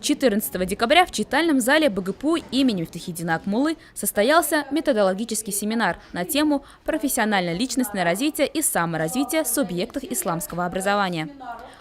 14 декабря в читальном зале БГПУ имени Мифтахиддина Акмуллы состоялся методологический семинар на тему «Профессионально-личностное развитие и саморазвитие субъектов исламского образования».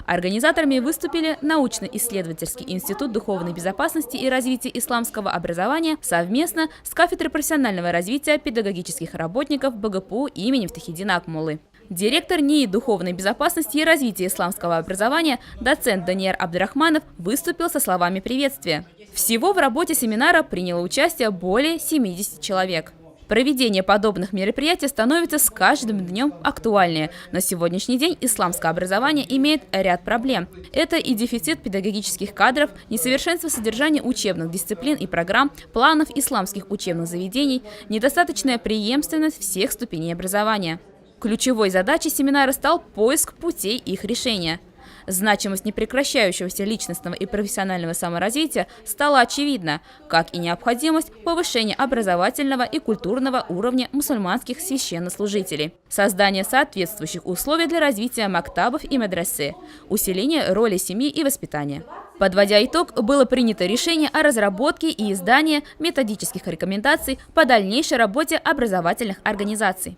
Организаторами выступили Научно-исследовательский институт духовной безопасности и развития исламского образования совместно с кафедрой профессионального развития педагогических работников БГПУ имени Мифтахиддина Акмуллы. Директор НИИ духовной безопасности и развития исламского образования, доцент Данияр Абдрахманов, выступил со словами приветствия. Всего в работе семинара приняло участие более 70 человек. Проведение подобных мероприятий становится с каждым днем актуальнее. На сегодняшний день исламское образование имеет ряд проблем. Это и дефицит педагогических кадров, несовершенство содержания учебных дисциплин и программ, планов исламских учебных заведений, недостаточная преемственность всех ступеней образования. Ключевой задачей семинара стал поиск путей их решения. Значимость непрекращающегося личностного и профессионального саморазвития стала очевидна, как и необходимость повышения образовательного и культурного уровня мусульманских священнослужителей, создание соответствующих условий для развития мактабов и мадрасы, усиление роли семьи и воспитания. Подводя итог, было принято решение о разработке и издании методических рекомендаций по дальнейшей работе образовательных организаций.